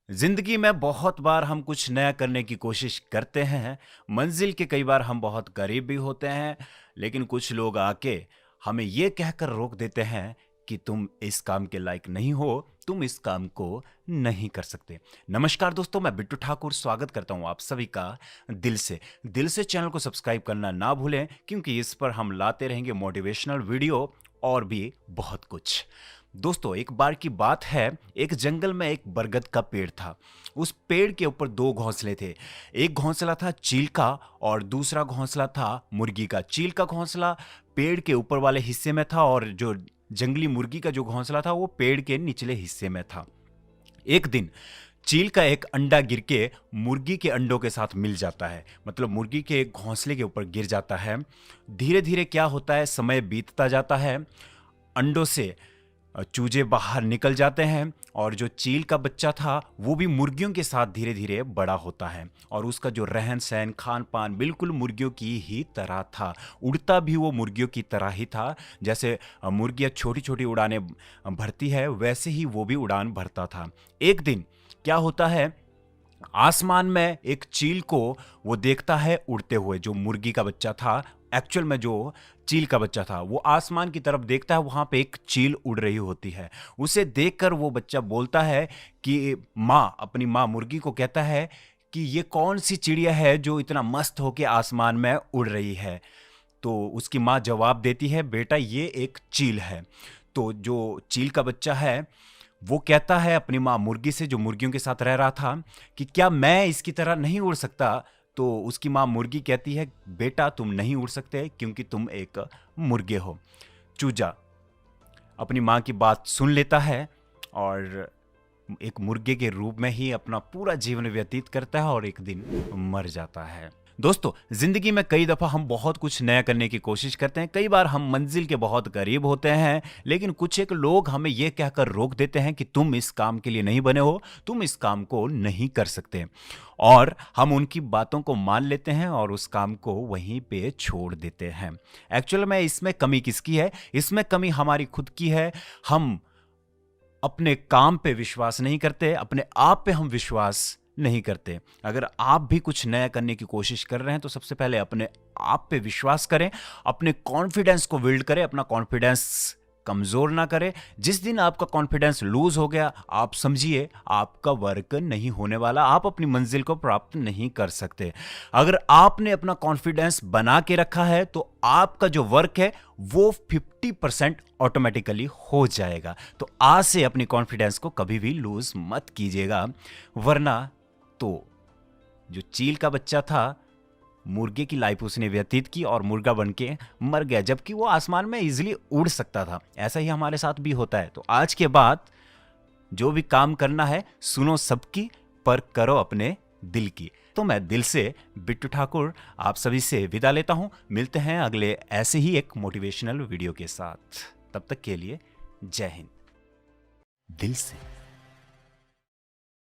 जिंदगी में बहुत बार हम कुछ नया करने की कोशिश करते हैं। मंजिल के कई बार हम बहुत करीब भी होते हैं, लेकिन कुछ लोग आके हमें ये कहकर रोक देते हैं कि तुम इस काम के लायक नहीं हो, तुम इस काम को नहीं कर सकते। नमस्कार दोस्तों, मैं बिट्टू ठाकुर स्वागत करता हूं आप सभी का दिल से चैनल को सब्सक्राइब करना ना भूलें, क्योंकि इस पर हम लाते रहेंगे मोटिवेशनल वीडियो और भी बहुत कुछ। दोस्तों, एक बार की बात है, एक जंगल में एक बरगद का पेड़ था। उस पेड़ के ऊपर दो घोंसले थे। एक घोंसला था चील का और दूसरा घोंसला था मुर्गी का। चील का घोंसला पेड़ के ऊपर वाले हिस्से में था और जो जंगली मुर्गी का जो घोंसला था वो पेड़ के निचले हिस्से में था। एक दिन चील का एक अंडा गिर के मुर्गी के अंडों के साथ मिल जाता है, मतलब मुर्गी के एक घोंसले के ऊपर गिर जाता है। धीरे धीरे क्या होता है, समय बीतता जाता है, अंडों से चूजे बाहर निकल जाते हैं और जो चील का बच्चा था वो भी मुर्गियों के साथ धीरे धीरे बड़ा होता है और उसका जो रहन सहन खान पान बिल्कुल मुर्गियों की ही तरह था। उड़ता भी वो मुर्गियों की तरह ही था। जैसे मुर्गियाँ छोटी छोटी उड़ानें भरती है, वैसे ही वो भी उड़ान भरता था। एक दिन क्या होता है, आसमान में एक चील को वो देखता है उड़ते हुए। जो मुर्गी का बच्चा था, एक्चुअल में जो चील का बच्चा था, वो आसमान की तरफ देखता है, वहां पे एक चील उड़ रही होती है। उसे देखकर वो बच्चा बोलता है कि माँ, अपनी माँ मुर्गी को कहता है कि ये कौन सी चिड़िया है जो इतना मस्त होके आसमान में उड़ रही है। तो उसकी माँ जवाब देती है, बेटा ये एक चील है। तो जो चील का बच्चा है वो कहता है अपनी माँ मुर्गी से, जो मुर्गियों के साथ रह रहा था, कि क्या मैं इसकी तरह नहीं उड़ सकता। तो उसकी माँ मुर्गी कहती है, बेटा तुम नहीं उड़ सकते क्योंकि तुम एक मुर्गे हो। चूजा अपनी माँ की बात सुन लेता है और एक मुर्गे के रूप में ही अपना पूरा जीवन व्यतीत करता है और एक दिन मर जाता है। दोस्तों, जिंदगी में कई दफा हम बहुत कुछ नया करने की कोशिश करते हैं। कई बार हम मंजिल के बहुत करीब होते हैं, लेकिन कुछ एक लोग हमें यह कहकर रोक देते हैं कि तुम इस काम के लिए नहीं बने हो, तुम इस काम को नहीं कर सकते। और हम उनकी बातों को मान लेते हैं और उस काम को वहीं पे छोड़ देते हैं। एक्चुअल में इसमें कमी किसकी है? इसमें कमी हमारी खुद की है। हम अपने काम पे विश्वास नहीं करते, अपने आप पे हम विश्वास नहीं करते। अगर आप भी कुछ नया करने की कोशिश कर रहे हैं तो सबसे पहले अपने आप पे विश्वास करें, अपने कॉन्फिडेंस को बिल्ड करें, अपना कॉन्फिडेंस कमजोर ना करें। जिस दिन आपका कॉन्फिडेंस लूज हो गया, आप समझिए आपका वर्क नहीं होने वाला, आप अपनी मंजिल को प्राप्त नहीं कर सकते। अगर आपने अपना कॉन्फिडेंस बना के रखा है तो आपका जो वर्क है वो 50% ऑटोमेटिकली हो जाएगा। तो आज से अपनी कॉन्फिडेंस को कभी भी लूज मत कीजिएगा, वरना तो जो चील का बच्चा था, मुर्गे की लाइफ उसने व्यतीत की और मुर्गा बन के मर गया, जबकि वो आसमान में इजीली उड़ सकता था। ऐसा ही हमारे साथ भी होता है। तो आज के बाद जो भी काम करना है, सुनो सबकी पर करो अपने दिल की। तो मैं दिल से बिट्टू ठाकुर आप सभी से विदा लेता हूं। मिलते हैं अगले ऐसे ही एक मोटिवेशनल वीडियो के साथ। तब तक के लिए जय हिंद। दिल से।